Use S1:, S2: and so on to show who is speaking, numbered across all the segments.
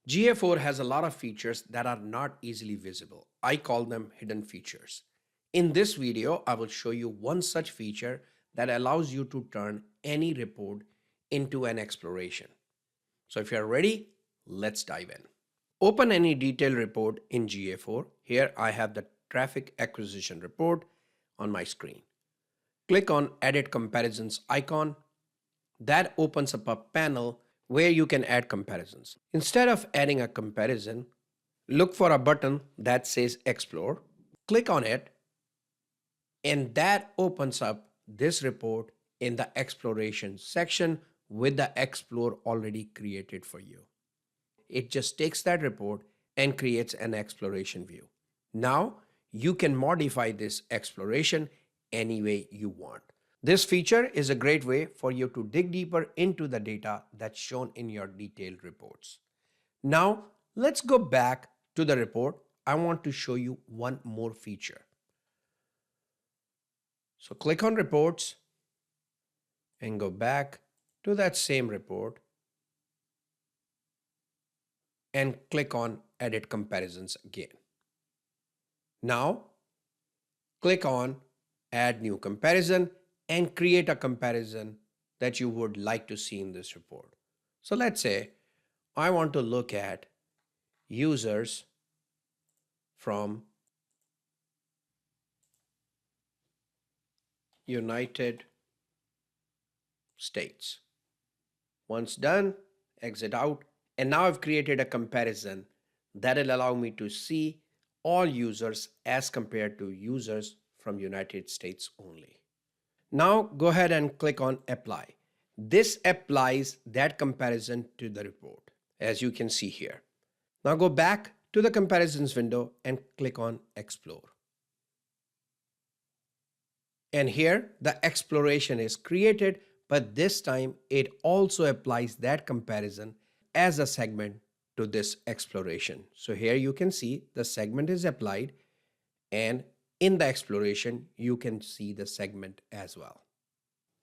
S1: GA4 has a lot of features that are not easily visible. I call them hidden features. In this video, I will show you one such feature that allows you to turn any report into an exploration. So if you're ready, let's dive in. Open any detailed report in GA4. Here I have the traffic acquisition report on my screen. Click on Edit Comparisons icon. That opens up a panel where you can add comparisons. Instead of adding a comparison, look for a button that says Explore. Click on it, and that opens up this report in the Exploration section with the Explore already created for you. It just takes that report and creates an exploration view. Now you can modify this exploration any way you want. This feature is a great way for you to dig deeper into the data that's shown in your detailed reports. Now let's go back to the report. I want to show you one more feature. So click on Reports and go back to that same report and click on Edit Comparisons again. Now click on Add New Comparison and create a comparison that you would like to see in this report. So let's say I want to look at users from United States. Once done, exit out, and now I've created a comparison that will allow me to see all users as compared to users from United States only. Now go ahead and click on Apply. This applies that comparison to the report, as you can see here. Now go back to the Comparisons window and click on Explore. And here the exploration is created, but this time it also applies that comparison as a segment to this exploration. So here you can see the segment is applied, and in the exploration, you can see the segment as well.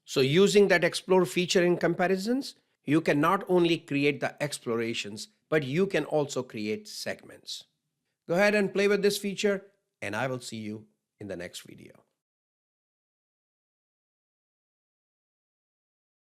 S1: So using that Explore feature in comparisons, you can not only create the explorations, but you can also create segments. Go ahead and play with this feature, and I will see you in the next video.